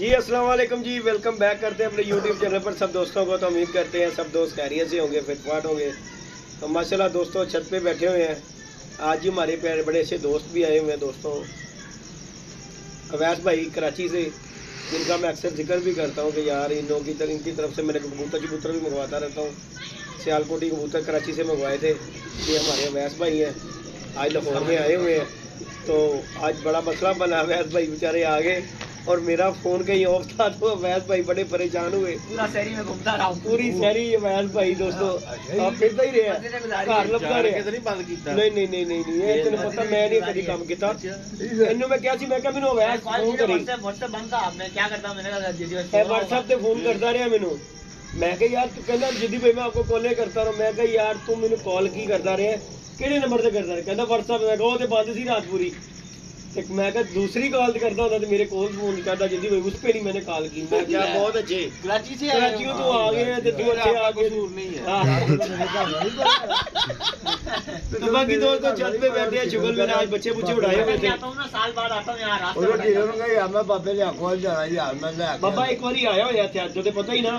जी अस्सलाम वालेकुम जी, welcome back करते हैं अपने यूट्यूब चैनल पर सब दोस्तों को। तो उम्मीद करते हैं सब दोस्त खैरियत से होंगे, फिटफाट होंगे। तो माशाल्लाह दोस्तों छत पे बैठे हुए हैं। आज ही हमारे प्यारे बड़े अच्छे दोस्त भी आए हुए हैं दोस्तों, अवैस भाई कराची से, जिनका मैं अक्सर जिक्र भी करता हूँ कि यार इनकी तरफ से मैंने कबूतर भी मंगवाता रहता हूँ। सियालकोटी कबूतर कराची से मंगवाए थे, ये हमारे अवैस भाई हैं, आज लाहौर में आए हुए हैं। तो आज बड़ा मसला बना, अवैस भाई बेचारे आ गए और मेरा फोन कहीं ऑफ था, तो अवैस भाई बड़े परेशान हुए। पूरा शहरी में घूमता रहा, पूरी शहरी अवैस भाई दोस्तों आप फिरता ही रहे घर लभदा रहे। नहीं ये तेन पता मैं नहीं कभी काम किया। इन्हों मैं क्या सी मैं क्या मैनू अवैस फोन करी, व्हाट्सएप बंद था, आपने क्या करता, मैंने कहा दीदी व्हाट्सएप ते फोन करता रहा मैनू। मैं कहा यार तू कहना जिद्दी भाई मैं आपको कॉल करता रहा। मैं कहा यार तू मैनू कॉल की करता रहा, किहड़े नंबर से करता रहा? कहना व्हाट्सएप। मैं कहा वो तो बंद सी रात पूरी। मैं कहा दूसरी कॉल करता होता तो मेरे कॉल फोन करता जिद्दी भाई, उस पे नहीं मैंने कॉल की। मैं क्या बहुत अच्छे कराची से कराचियों तो आ गए हैं, तू अच्छे आ गए नहीं है। तो बाकी दोस्तों छत पे बैठे हैं, शुगर मैंने आज बच्चे बुच्चे उड़ाए हुए थे। साल बाद आता हूं यहां रास्ते बाबा एक बारी आया होया थे, अज तो पता ही ना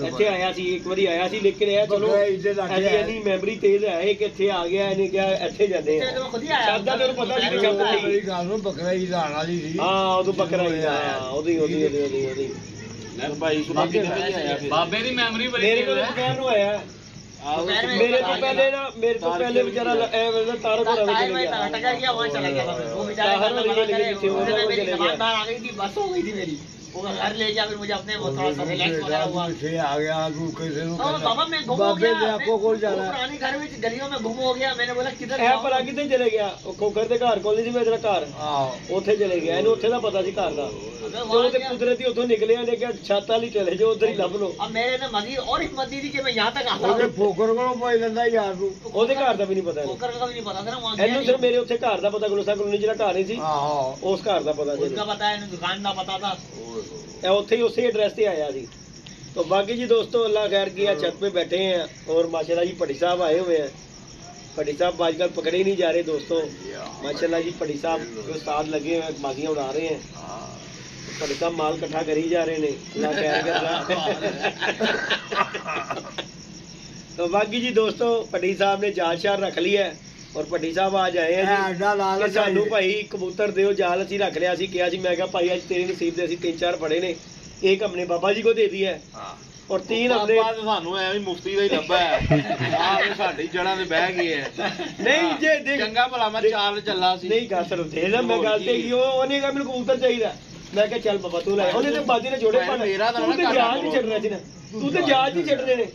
ਇੱਥੇ ਆਇਆ ਸੀ, ਇੱਕ ਵਾਰੀ ਆਇਆ ਸੀ, ਲੇਕਿਨ ਇਹ ਚਲੋ ਇਹਦੀ ਮੈਮਰੀ ਤੇਜ਼ ਹੈ ਕਿ ਇੱਥੇ ਆ ਗਿਆ, ਇਹਨੇ ਕਿਹਾ ਇੱਥੇ ਜਾਂਦੇ ਆ। ਸਾਡਾ ਤੈਨੂੰ ਪਤਾ ਸੀ ਕਿ ਮੇਰੀ ਗੱਲ ਨੂੰ ਬੱਕਰਾ ਹੀ ਲਾਣ ਵਾਲੀ ਸੀ। ਹਾਂ ਉਦੋਂ ਬੱਕਰਾ ਹੀ ਆ, ਉਹਦੀ ਭਾਈ ਸੁਣਾ ਕੇ ਨਹੀਂ ਆਇਆ ਫਿਰ ਬਾਬੇ ਦੀ ਮੈਮਰੀ ਬੜੀ ਮੇਰੇ ਕੋਲ ਦੁਪਹਿਰ ਨੂੰ ਆਇਆ। मेरे तो पहले बेचारा तारों को रवि चले गया, टका गया वहां चला गया वो बेचारा। मेरी जमानदार आ गई थी, बस हो गई थी मेरी, वो घर ले गया, फिर मुझे अपने वो थोड़ा सा रिलैक्स वगैरह हुआ। आ गया तू कैसे नु बाबा मैं गुम हो गया, आपको कौन जाना है? पुरानी घर में गलियों में गुम हो गया। मैंने बोला किधर है पर कितने चले गया? खोखर ਦੇ ਘਰ ਕੋਲ ਨਹੀਂ ਸੀ ਮੇਰਾ ਘਰ, ਉੱਥੇ ਚਲੇ ਗਿਆ। ਇਹਨੂੰ ਉੱਥੇ ਦਾ ਪਤਾ ਸੀ ਘਰ ਦਾ, ਉਹ ਤੇ ਕੁਦਰਤੀ ਉੱਥੋਂ ਨਿਕਲਿਆ ਨੇ ਕਿ ਛੱਤ ਵਾਲੀ ਚਲੇ ਜਾਓ, ਉਧਰ ਹੀ ਲੱਭ ਲਓ। अब मेरे ने मजीद और हिम्मत दी थी कि मैं यहाँ तक आता हूँ। ਉਹਦੇ ਫੋਕਰ ਕੋਲੋਂ ਪਾਈ ਲੈਂਦਾ ਯਾਰ ਨੂੰ, ਉਹਦੇ ਘਰ ਦਾ ਵੀ ਨਹੀਂ ਪਤਾ, पोकर का भी नहीं पता था ना वहाँ ਇਹਨੂੰ ਸਿਰਫ ਮੇਰੇ ਉੱਥੇ ਘਰ ਦਾ ਪਤਾ, ਗੁਲਸਾ ਕਲੋਨੀ ਜਿਹੜਾ ਘਰ ਨਹੀਂ ਸੀ ਆਹੋ ਉਸ ਘਰ ਦਾ ਪਤਾ ਸੀ। उसका पता है, दुकान का पता था। ਇਹ ਉੱਥੇ ਹੀ ਉਸੇ एड्रेस पे आया जी। तो बाकी जी दोस्तों अल्लाह खैर किया, छत पे बैठे हैं और माशाल्लाह जी पटी साहब आए हुए हैं। पटी साहब आजकल पकड़े ही नहीं जा रहे दोस्तों, माशाल्लाह जी पटी साहब जो साथ लगे हुए हैं, बाजियां उड़ा रहे हैं। पटी साहब माल इकट्ठा करी जा रहे हैं, अल्लाह खैर कर रहा है। तो बाकी जी दोस्तों पटी साहब ने जाल शाल रख लिया है और पटी साहब आज आए हैं कि सानू भाई कबूतर दिओ। जाल असीं रख लिया, असीं किहा सी, मैं कहा भाई अज तेरे नसीब दे असीं 3-4 फड़े ने, एक हमने बाबा जी को दे दिया है और 3 हमने ਸਾਨੂੰ ਐਵੇਂ ਮੁਫਤੀ ਦਾ ਹੀ ਲੱਭਾ ਹੈ। ਆਹ ਸਾਡੀ ਜੜਾਂ ਤੇ ਬਹਿ ਗਏ ਹੈ। नहीं जे देख ਚੰਗਾ ਭਲਾ ਮੈਂ ਚਾਲ ਚੱਲਾ ਸੀ। नहीं गा सर दे ना, मैं गल ते की ओने कहा मेनू कबूतर चाहिए। मैं कहा चल बाबा तू ले, ओने ते बाजी ने जोड़े पा मेरा तो तू ते जहाज नहीं छड़ना सी ना, तू ते जहाज नहीं छड़ने ने।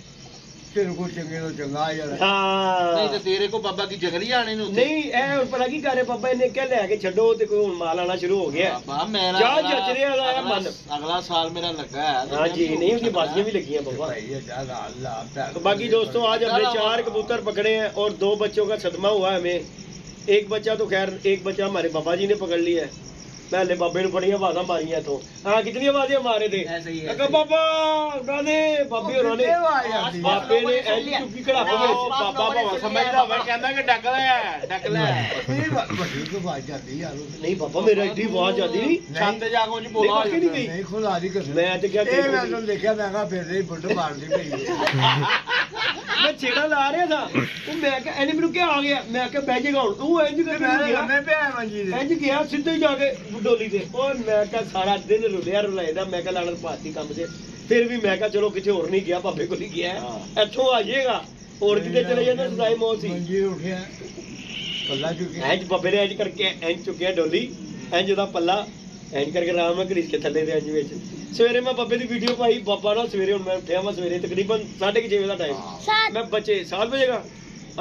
ਤੇਰੇ ਕੋਲ ਚੰਗੇ ਤੋਂ ਚੰਗਾ ਯਾਰ। हां ਨਹੀਂ ਤੇ ਤੇਰੇ ਕੋ ਬਾਬਾ ਕੀ ਜਗਲੀ ਆਣੇ ਨੂੰ नहीं ए हुन पता की करे बाबा ने कह ले के छड्डो ते कोई हुन माल आना शुरू हो गया। ਬਾਬਾ ਮੇਰਾ जहाज जचरे वाला है मन। ਅਗਲਾ ਸਾਲ ਮੇਰਾ ਲੱਗਾ ਹੈ। हां जी नहीं उसकी बाजियां भी लगी हैं बाबा। तो बाकी दोस्तों आज हमने 4 कबूतर पकड़े हैं और 2 बच्चों का सदमा हुआ है हमें। एक बच्चा तो खैर, एक बच्चा हमारे बाबा जी ने पकड़ लिया है। मैं हले बाबे ने बड़ी आवाज़ मारियां तो हाँ कितनी आवाज़ें मारे थे। ऐसे ही है। अगर बाबा गाने बाबे और ने बाबे ने ऐसी चुप्पी कड़ा ਬਾਬਾ ਬਾਬਾ ਸਮਝਦਾ ਹੋਵੇ, ਕਹਿੰਦਾ ਕਿ ਡੱਕ ਲੈ ਵੱਡੀ ਤੋਂ ਬਾਜ ਜਾਂਦੀ ਯਾਰ। नहीं बाबा मेरा एडी आवाज़ आती नहीं, ਛੱਤ ਤੇ ਜਾ ਕੇ ਉਹਨੂੰ ਬੋਲਾ नहीं नहीं गई। ਨਹੀਂ ਖੁਦਾ ਦੀ ਕਸਮ मैं तो क्या ਇਹ ਮੈਂ ਤੁਹਾਨੂੰ ਦੇਖਿਆ, ਮੈਂ ਕਿਹਾ ਫਿਰ ਨਹੀਂ ਬੁੱਢ ਮਾਰਦੀ ਪਈ। मैं छेड़ा ला रहा था, तो मैं क्या एने मेनू क्या आ गया, मैं क्या बह जाएगा हुन तू इंज कर ਮੈਂ ਲੰਮੇ ਪਿਆ ਮੰਜੀ ਦੇ इंज गया सीधे ही जाके डोली ते और मैं क्या सारा दिन रुलिया रुलाएदा। मैं क्या लाणत पाती काम से, फिर भी मैं क्या चलो किथे होर नहीं गया, बाबे को नहीं गया इथों आ जाएगा और किते चले जाना सदाई मौत सी। ਮੰਜੀ ਉੱਠਿਆ ਪੱਲਾ ਚੁੱਕਿਆ, इंज बाबे ने इंज करके इंज चुकिया डोली, इंज दा पल्ला इंज करके आराम नाल घड़ीस के थल्ले दे इंज विच। सवेरे मैं बाबे दी वीडियो पाई, बाबा ना सवेरे हुन मैं उठिया, मैं सवेरे तकरीबन 6:30 बजे दा टाइम, मैं बच्चे 7 बजेगा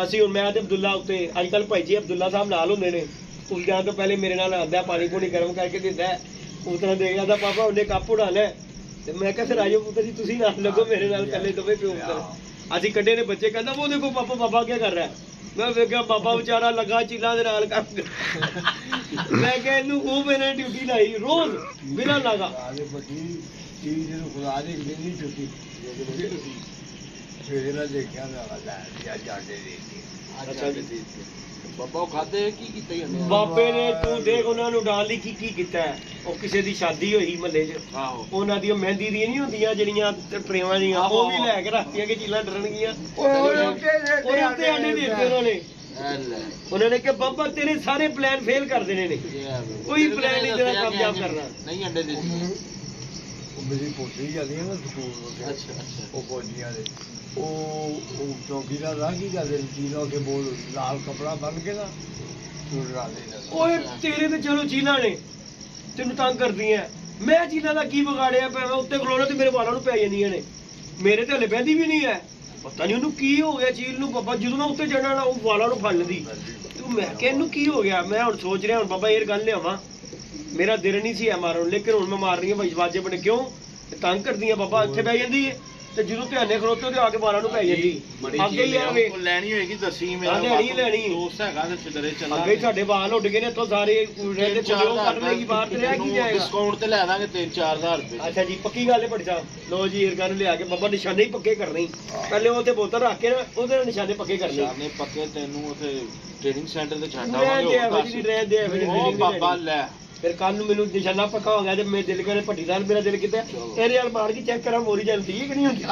ਅਸੀਂ ਹੁਣ ਮੈਂ ਤੇ ਅਬਦੁੱਲਾ ਉੱਤੇ ਅੱਜ ਕੱਲ ਭਾਈ ਜੀ ਅਬਦੁੱਲਾ ਸਾਹਿਬ ਨਾਲ ਹੁੰਦੇ ਨੇ, ਸਕੂਲ ਜਾਣ ਤੋਂ ਪਹਿਲੇ ਮੇਰੇ ਨਾਲ ਆਉਂਦਾ, ਪਾਣੀ ਪੂਣੀ ਗਰਮ ਕਰਕੇ ਦਿੰਦਾ। ਪੁੱਤਰਾ ਦੇਖ ਜਾਂਦਾ ਪਾਪਾ ਉਹਨੇ ਕੱਪ ਉਡਾਣਾ ਤੇ ਮੈਂ ਕਿਹਾ ਫਿਰ ਆਜੋ ਪੁੱਤਰ ਜੀ ਤੁਸੀਂ ਨਾਲ ਲੱਗੋ ਮੇਰੇ ਨਾਲ, ਇਕੱਲੇ ਦੋਵੇਂ ਪਿਓ ਪੁੱਤਰ ਅਸੀਂ ਕੱਢੇ ਨੇ ਬੱਚੇ। ਕਹਿੰਦਾ ਉਹ ਦੇਖੋ ਪਾਪਾ ਬਾਬਾ ਕੀ ਕਰ ਰਿਹਾ। ਮੈਂ ਵੇਖਿਆ ਬਾਬਾ ਵਿਚਾਰਾ ਲੱਗਾ ਚੀਲਾਂ ਦੇ ਨਾਲ ਕੰਮ। ਮੈਂ ਕਿਹਾ ਇਹਨੂੰ ਉਹ ਮੇਰੇ ਡਿਊਟੀ ਲਾਈ ਰੋਜ਼ ਬਿਨਾਂ ਲਾਗਾ। ਆਲੇ ਬੱਟੀ ਚੀਜ਼ ਨੂੰ ਖੁਦਾ ਦੇ ਨਹੀਂ ਛੁੱਟੀ ਸਵੇਰੇ ਨਾਲ ਦੇਖਿਆ, ਮੈਂ ਲੈ ਆ ਜਾਂਦੇ ਦੇਖੀ। ਅੱਛਾ ਜੀ। ਬਾਬਾ ਉਹ ਖਾਦੇ ਕੀ ਕੀਤਾ ਹੀ ਉਹਨੇ ਬਾਬੇ ਨੇ ਤੂੰ ਦੇਖ ਉਹਨਾਂ ਨੂੰ ਡਾਲ ਲਈ ਕੀ ਕੀਤਾ ਹੈ। ਉਹ ਕਿਸੇ ਦੀ ਸ਼ਾਦੀ ਹੋਈ ਮਹੱਲੇ 'ਚ, ਆਹੋ ਉਹਨਾਂ ਦੀਆਂ ਮਹਿੰਦੀ ਦੀਆਂ ਨਹੀਂ ਹੁੰਦੀਆਂ ਜਿਹੜੀਆਂ ਪ੍ਰੇਮਾਂ ਦੀਆਂ, ਉਹ ਵੀ ਲੈ ਕੇ ਰੱਖਤੀਆਂ ਕਿ ਚੀਲਾਂ ਡਰਨਗੀਆਂ। ਉਹਦੇ ਉੱਤੇ ਆਂਡੇ ਦੇ ਦਿੱਤੇ ਉਹਨਾਂ ਨੇ ਕਿ ਬਾਬਾ ਤੇਰੇ ਸਾਰੇ ਪਲਾਨ ਫੇਲ ਕਰ ਦੇਣੇ ਨੇ, ਕੋਈ ਪਲਾਨ ਨਹੀਂ ਤੇਰਾ ਕਾਮਯਾਬ ਕਰਨਾ। ਨਹੀਂ ਅੰਡੇ ਦੇ ਮੇਰੀ ਪੋਤੀ ਜਾਂਦੀ ਹੈ ਨਾ ਸਕੂਲ ਵਿੱਚ। ਅੱਛਾ ਉਹ ਫੌਜੀਆਂ ਦੇ ਉਹ ਚੌਕੀਦਾਰ ਦਾ ਕੀ ਕਰਦੇ ਚੀਨੋਂ ਕੇ ਬੋਲ ਲਾਲ ਕਪੜਾ ਬੰਨ ਕੇ ਨਾ ਡਰਾ ਦੇ। ਓਏ ਤੇਰੇ ਤੇ ਚਲੋ ਚੀਲਾਂ ਨੇ ਤੈਨੂੰ ਤੰਗ ਕਰਦੀਆਂ, ਮੈਂ ਚੀਲਾਂ ਦਾ ਕੀ ਵਿਗਾੜਿਆ ਪਿਆ? ਮੈਂ ਉੱਤੇ ਖਲੋਣਾ ਤੇ ਮੇਰੇ ਵਾਲਾਂ ਨੂੰ ਪੈ ਜਾਂਦੀਆਂ ਨੇ, ਮੇਰੇ ਤੇ ਹਲੇ ਬਹਿੰਦੀ ਵੀ ਨਹੀਂ ਹੈ। ਪਤਾ ਨਹੀਂ ਉਹਨੂੰ ਕੀ ਹੋ ਗਿਆ ਚੀਲ ਨੂੰ ਬਾਬਾ, ਜਦੋਂ ਮੈਂ ਉੱਤੇ ਚੜਨਾ ਨਾ ਉਹ ਵਾਲਾਂ ਨੂੰ ਫੜ ਲੈਂਦੀ। ਤੂੰ ਮੈਂ ਕਿਹਾ ਇਹਨੂੰ ਕੀ ਹੋ ਗਿਆ? ਮੈਂ ਹੁਣ ਸੋਚ ਰਿਹਾ ਹੁਣ ਬਾਬਾ ਇਹ ਗੱਲ ਲਿਆਵਾਂ, ਮੇਰਾ ਦਿਲ ਨਹੀਂ ਸੀ ਮਾਰਨ ਨੂੰ, ਲੇਕਿਨ ਹੁਣ ਮੈਂ ਮਾਰ ਰਹੀ ਹਾਂ ਭਾਈ ਵਾਜੇ ਬਣੇ। ਕਿਉਂ ਤੰਗ ਕਰਦੀਆਂ ਬਾਬਾ? ਇੱਥੇ ਬਹਿ ਜਾਂਦੀ ਹੈ ਤੇ ਜਦੋਂ ਧਿਆਨੇ ਖਲੋਤੇ ਤੇ ਆ ਕੇ ਵਾਲਾਂ ਨੂੰ ਪੈ ਜਾਂਦੀ। ਅੱਗੇ ਹੀ ਆਵੇ ਲੈਣੀ ਹੋਏਗੀ ਦੱਸੀ ਮੇਰਾ ਲੈਣੀ ਦੋਸਤ ਹੈਗਾ ਤੇ ਸਿੱਧਰੇ ਚੱਲਾ। ਅੱਗੇ ਸਾਡੇ ਵਾਲ ਉੱਡ ਗਏ ਨੇ ਇੱਥੋਂ ਸਾਰੇ, ਤੇ ਕੱਢ ਲੇਗੀ ਬਾਹਰ ਤੇ ਰਹਿ ਕੀ ਜਾਏਗਾ। ਡਿਸਕਾਊਂਟ ਤੇ ਲੈ ਦਾਂਗੇ 3-4,000 ਰੁਪਏ। ਅੱਛਾ ਜੀ ਪੱਕੀ ਗੱਲ ਹੈ ਭੱਟੀ ਸਾਹਿਬ। ਲੋ ਜੀ ਏਰਗਨ ਨੂੰ ਲਿਆ ਕੇ ਬਾਬਾ ਨਿਸ਼ਾਨੇ ਹੀ ਪੱਕੇ ਕਰਨੇ। ਪਹਿਲੇ ਉਹ ਤੇ ਬੋਤਲ ਰੱਖ ਕੇ ਨਾ ਉਹਦੇ ਨਾਲ ਨਿਸ਼ਾਨੇ ਪੱਕੇ ਕਰਨੇ। ਨਿਸ਼ਾਨੇ ਪੱਕੇ ਤੈਨੂੰ ਉਥੇ ਟ੍ਰੇਨਿੰਗ ਸੈਂਟਰ ਤੇ ਛੱਡ ਆਵਾਂਗੇ। ਉਹ ਬਾਬਾ ਲੈ ਫਿਰ ਕੱਲ ਨੂੰ ਮੈਨੂੰ ਨਿਸ਼ਾਨਾ ਪੱਕਾ ਹੋ ਗਿਆ ਤੇ ਮੇਰੇ ਦਿਲ ਕਰੇ ਭੱਟੀ ਸਾਹਿਬ, ਮੇਰਾ ਦਿਲ ਕਿਤੇ ਇਹਦੇ ਨਾਲ ਮਾਰ ਕੇ ਚੈੱਕ ਕਰਾਂ ਮੋਰੀ ਜਾਂਦੀ ਹੈ ਕਿ ਨਹੀਂ ਹੁੰਦੀ।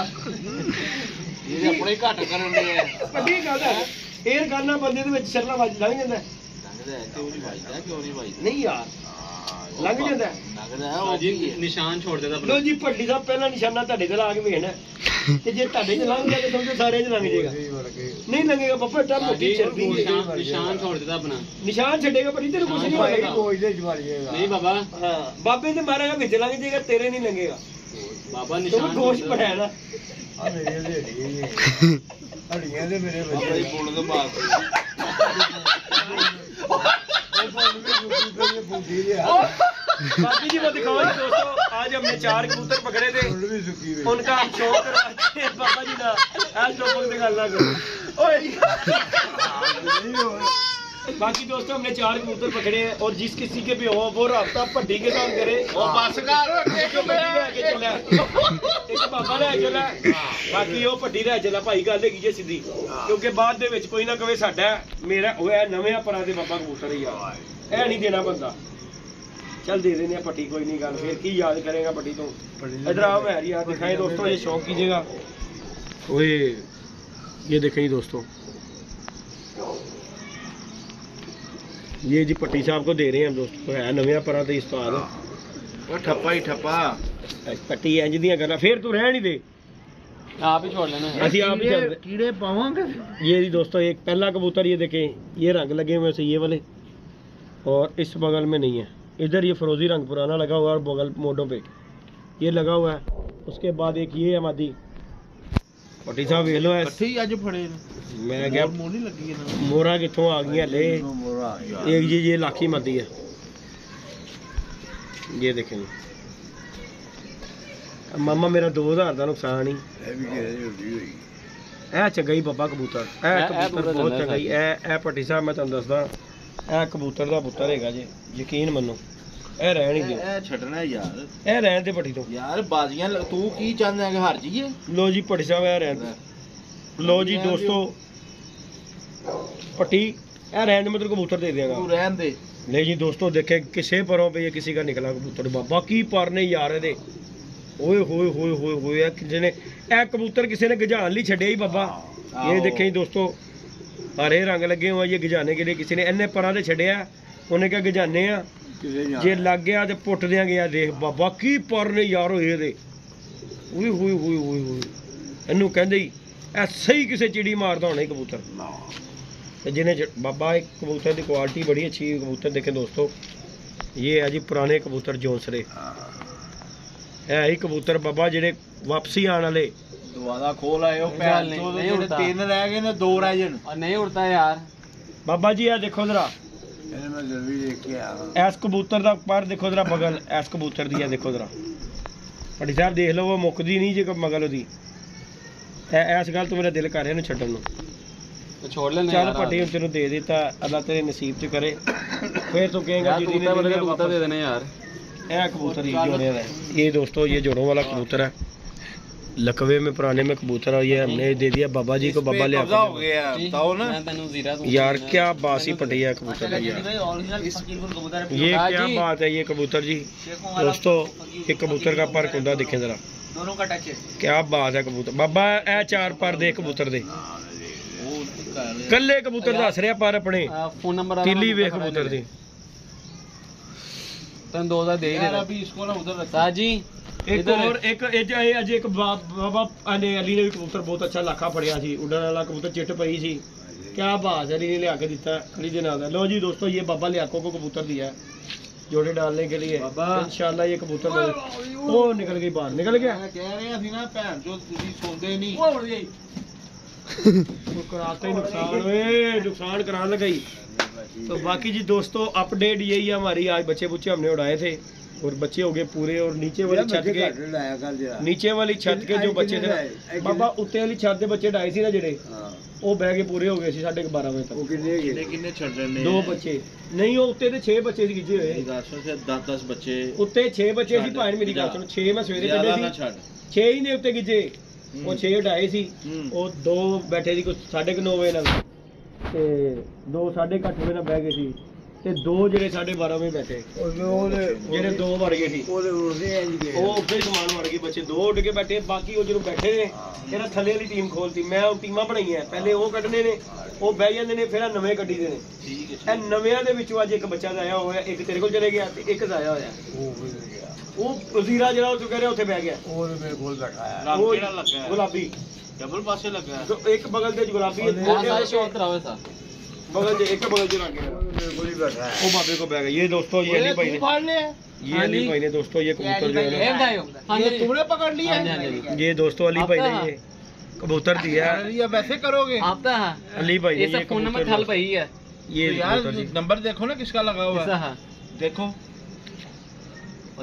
ਇਹ ਆਪਣੇ ਘੱਟ ਕਰਨ ਦੇ ਆ। ਪੱਕੀ ਗੱਲ ਹੈ ਏਰ ਗਾਨਾ ਬੰਦੇ ਦੇ ਵਿੱਚ ਛਰਲਾ ਵੱਜ ਲੰਘ ਜਾਂਦਾ। ਲੰਘਦਾ ਕਿਉਂ ਨਹੀਂ ਵੱਜਦਾ? ਕਿਉਂ ਨਹੀਂ ਵੱਜਦਾ? ਨਹੀਂ ਯਾਰ ਲੰਘ ਜਾਂਦਾ। ਲੰਘਦਾ ਉਹ ਜੀ ਨਿਸ਼ਾਨ ਛੋੜ ਦੇਦਾ। ਲੋ ਜੀ ਭੱਟੀ ਸਾਹਿਬ ਪਹਿਲਾ ਨਿਸ਼ਾਨਾ ਤੁਹਾਡੇ ਤੇ ਲਾ ਕੇ ਵੇਖਣਾ ਤੇ ਜੇ ਤੁਹਾਡੇ 'ਚ ਲੰਘ ਗਿਆ ਤੇ ਸਮਝੋ ਸਾਰਿਆਂ 'ਚ ਲੰਘ ਜਾਏਗਾ। ਨਹੀਂ ਲੰਘੇਗਾ ਬੱਬਾ ਟਾ ਮੁੱਠੀ ਚੜਦੀ ਹੈ। ਨਿਸ਼ਾਨ ਛੋੜ ਦੇਦਾ ਆਪਣਾ, ਨਿਸ਼ਾਨ ਛੱਡੇਗਾ ਪਰ ਤੈਨੂੰ ਕੁਝ ਨਹੀਂ ਹੋਏਗਾ। ਨਹੀਂ ਬਾਬਾ ਹਾਂ ਬਾਬੇ ਤੇ ਮਾਰੇਗਾ ਵਿੱਚ ਲੰਘ ਜਾਏਗਾ, ਤੇਰੇ ਨਹੀਂ ਲੰਘੇਗਾ। ਬਾਬਾ ਤੂੰ ਗੋਸ਼ ਪੜਿਆ ਨਾ ਆ ਮੇਰੇ ਹੜੀਆਂ ਦੇ ਮੇਰੇ ਬਾਬਾ ਜੀ ਬੱਚੇ ਪੁੱਲ ਤੋਂ ਬਾਅਦ बाकी जी वो दिखाओ जी दोस्तों, आज हमने 4 कबूतर पकड़े थे, उनका हम शौक करवाते हैं। बाबा जी ना आज लोगों से गल ना करो। बाकी दोस्तों हमने 4 कबूतर पकड़े हैं और जिस किसी के भी हो वो रास्ता भट्टी के साथ करे। बस कर एक बाबा ले चला, बाकी वो भट्टी ले चला भाई। गल है सीधी, क्योंकि बाद दे विच कोई ना कहे साडा मेरा होया नवे परा दे बाबा कबूतर ही आ, ऐ नहीं देना बंदा। चल दे देने पट्टी, कोई नहीं गल, फिर की याद करेगा पट्टी तो। इधर आओ मैं यार दिखाएं दोस्तों, ये शौक कीजिएगा। ओए ये देखें दोस्तों, ये जी पट्टी साहब को दे रहे हैं हम दोस्तों, है नवे परा तो उस्ताद ठप्पा ही ठप्पा पट्टी इंज दियां करना, फिर तू रह नहीं दे, आप ही छोड़ लेना। असि आप ही चलते कीड़े पावांगे। ये जी दोस्तों एक पहला कबूतर, ये देखें ये रंग लगे हुए से ये वाले, और इस बगल में नहीं है, इधर ये फरोजी रंग पुराना लगा हुआ है और बगल मोडों पे ये लगा हुआ है। उसके बाद एक ये है मादी पट्टी साहब वेख लो है अज फड़े मैं क्या मोनी लगी है ना, मोरा कितों आ गई ले। एक ये लाखी मादी है, ये देखें मामा मेरा 2000 का नुकसान ही है। चंगा ही बाबा कबूतर, कबूतर बहुत चंगा ही है। पट्टी साहब मैं तुम दसदा, ਇਹ ਕਬੂਤਰ ਦਾ ਪੁੱਤਰ ਹੈਗਾ ਜੇ, ਯਕੀਨ ਮੰਨੋ ਇਹ ਰਹਿਣ ਹੀ ਦਿਓ। ਇਹ ਛੱਡਣਾ ਯਾਰ, ਇਹ ਰਹਿਣ ਦੇ ਪੱਟੀ ਤੋਂ ਯਾਰ ਬਾਜ਼ੀਆਂ ਤੂੰ ਕੀ ਚਾਹੁੰਦਾ ਹੈ ਕਿ ਹਾਰ ਜਾਈਏ? ਲੋ ਜੀ ਪੱਟੀ ਸਾਹਿਬ ਇਹ ਰਹਿਣ ਦੇ। ਲੋ ਜੀ ਦੋਸਤੋ ਪੱਟੀ ਇਹ ਰਹਿਣ ਦੇ, ਮੈਂ ਤੈਨੂੰ ਕਬੂतर ਦੇ ਦਿਆਂਗਾ, ਤੂੰ ਰਹਿਣ ਦੇ। ले जी दोस्तों देखे किसे परों पे ये किसी का निकला कबूतर, बाबा की पर ने यार दे ओए होए होए होए होए जिन्हें ए कबूतर किसी ने गजान ली छड़िया ही बाबा। ये देखें दोस्तों हरे रंग लगे हुए, ये गजाने के लिए किसी ने इन्ने परा दे छड़िया, उन्हें क्या गजाने जे लग गया तो पुट दिया गया। देख बाबा की पर ने यार होए दे ओए होए होए होए होए इनू कहंदे ही ऐसे ही किसी चिड़ी मारदा होना कबूतर। जिन्हें बाबा एक कबूतर की क्वालिटी बड़ी अच्छी कबूतर देखें दोस्तों, ये है जी पुराने कबूतर जोंसरे है ही कबूतर बाबा जेडे वापसी आने वाले दरवाजा खोल आए हो पैर तो तीन रह गए ने, दो रह जन नहीं उड़ता यार बाबा जी। आ देखो जरा मैं जल्दी देख के आया इस कबूतर का पर देखो जरा बगल, इस कबूतर दी है देखो जरा पट्टी साहब देख लो, वो मुकदी नहीं जे मगल ओदी। इस गल तो मेरा दिल कर रहा है छड्डन नूं, छोड़ लेना चल पट्टी हम तेनों दे देता, अल्लाह तेरे नसीब च करे, फिर तू कहेगा जी ने कबूतर दे देने यार। ए कबूतर ही जोड़े है ये दोस्तों, ये जोड़ों वाला कबूतर है, लकवे में पुराने में कबूतर और ये हमने दे दिया बाबा जी को। बाबा ले कब्जा हो गया बताओ ना यार क्या बासी पटी है कबूतर का यार। ये क्या बात है ये कबूतर जी दोस्तों, ये कबूतर का पर कुंदा दिखे जरा, दोनों का टच है। क्या बात है कबूतर। बाबा ए 4 पर दे कबूतर दे, कल्ले कबूतर दस रहा पर अपने फोन नंबर तीली वे कबूतर दी तन 2000 दे ही दे अभी इसको ना उधर रख। साजी एक और एक अज एक बाबा ने अली ने भी कबूतर बहुत अच्छा लाखा फड़िया सी, उड़न वाला कबूतर चिट पई सी। क्या बात है, अली ने लिया के दिता अली दे नाल। लो जी दोस्तों ये बाबा लियाको को कबूतर दिया है जोड़े डालने के लिए। इंशाल्लाह ये कबूतर वो निकल गई बाहर, निकल गया। कह रहे हैं ना भैन जो तुसी सोंदे नहीं वो उड़ गई। वो कराते ही नुकसान कराने लगाई। तो बाकी जी दोस्तों अपडेट यही है हमारी। आज बच्चे बुच्चे हमने उड़ाए थे और बच्चे हो गए पूरे। और नीचे वाली छत के जो बच्चे थे बाबा उत्ते वाली छत के बच्चे डाए सी ना जेडे वो बह के पूरे हो गए सी 12:30 बजे तक। किन्ने छड़ रहे 2 बच्चे नहीं वो उत्ते ते 6 बच्चे सी गिजे होए। 10 बच्चे उत्ते 6 बच्चे सी भाई मेरी गल सुनो 6 मैं सवेरे कढे सी 6 ही ने उत्ते गिजे। वो 6 डाए सी वो 2 बैठे सी कुछ 9:30 बजे नाल ते 2 8:30 बजे नाल बह गए सी ते 2 ਜਿਹੜੇ 12:30 ਵਜੇ ਬੈਠੇ ਜਿਹੜੇ 2 ਵੜ ਗਏ ਸੀ ਉਹ ਉੱਥੇ ਹੀ ਸਮਾਨ ਵੜ ਗਏ ਬੱਚੇ 2 ਉੱਡ ਕੇ ਬੈਠੇ। ਬਾਕੀ ਉਹ ਜਦੋਂ ਬੈਠੇ ਨੇ ਫਿਰ ਥੱਲੇ ਵਾਲੀ ਟੀਮ ਖੋਲਤੀ। ਮੈਂ ਉਹ ਟੀਮਾਂ ਬਣਾਈਆਂ ਪਹਿਲੇ ਉਹ ਕੱਢਣੇ ਨੇ ਉਹ ਬਹਿ ਜਾਂਦੇ ਨੇ ਫਿਰ ਨਵੇਂ ਕੱਢੀ ਦੇ ਨੇ। ਇਹ ਨਵਿਆਂ ਦੇ ਵਿੱਚੋਂ ਅੱਜ ਇੱਕ ਬੱਚਾ ਜ਼ਾਇਆ ਹੋਇਆ, ਇੱਕ ਤੇਰੇ ਕੋਲ ਚਲੇ ਗਿਆ ਤੇ ਇੱਕ ਜ਼ਾਇਆ ਹੋਇਆ। ਉਹ ਵਜ਼ੀਰਾ ਜਿਹੜਾ ਉਹ ਕਹਿ ਰਿਹਾ ਉੱਥੇ ਬਹਿ ਗਿਆ। ਉਹ ਮੇਰੇ ਕੋਲ ਬੈਠਾ ਹੈ ਰੰਗ ਕਿਹੜਾ ਲੱਗਾ ਹੈ? ਗੁਲਾਬੀ डबल पासे लगा है। तो एक बगल से गुलाबी है बगल से एक बगल से रंग है। वो बाबे को बैग ये दोस्तों ये अली भाई ने ये अली भाई ने दोस्तों ये कबूतर जो है ये तुमने पकड़ लिया ये दोस्तों अली भाई ने ये कबूतर दिया है। ये वैसे करोगे अली भाई ने ये फोन नंबर ठल पई है ये यार नंबर देखो ना किसका लगा हुआ है देखो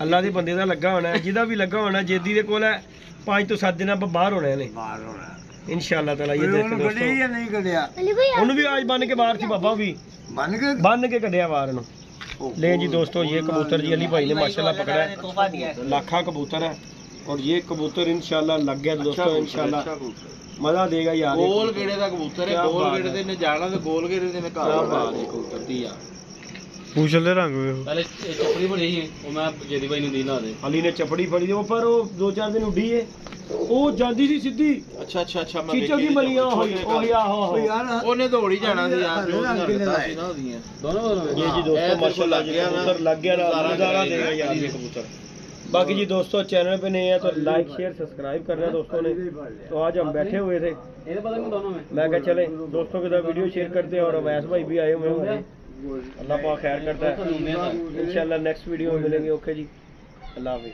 अल्लाह दे बंदे दा लगा होना है जिदा भी लगा होना जेदी दे कोल है 5 ਤੋਂ 7 ਦਿਨਾਂ ਬਾਹਰ ਹੋਣੇ ਨੇ इंशाल्लाह ताला। ये देख दोस्तों नहीं कढ़िया ਉਹਨੂੰ ਵੀ आज बन के बाहर थी बाबा भी बन के कढ़िया बाहर ਨੂੰ। ले जी दोस्तों ये कबूतर जी अली भाई ने माशाल्लाह पकड़ा है, तोहफा दिया है। लाखा कबूतर है और ये कबूतर इंशाल्लाह लग गया दोस्तों। इंशाल्लाह मजा देगा यार। गोल गेड़े का कबूतर है, गोल गेड़े दे ने जाना ते गोल गेड़े दे ने क्या बात है कबूतर दी यार। पूछले रंग पहले चपड़ी बड़ी ही वो मैं जेदी भाई ने दी ना दे अली ने चपड़ी फड़ी वो पर वो 2-4 दिन उड़ी है वो जांदी सी सीधी अच्छा मैं चीचो की मलियां होई ओही आहो ओने दौड़ी जाना सी यार जो ना होदियां दोनों ये जी दोस्तों माशाल्लाह जी कबूतर लग गया नजारा देगा यार ये कबूतर। बाकी जी दोस्तों चैनल पे नहीं है तो लाइक शेयर सब्सक्राइब करना दोस्तों ने। तो आज हम बैठे हुए थे मैं कहा चले दोस्तों के साथ वीडियो शेयर करते हैं और अवैस भाई भी आए हुए हैं। अल्लाह पाक खैर करता है इंशाल्लाह नेक्स्ट वीडियो में मिलेंगे। ओके जी अल्लाह हाफिज़।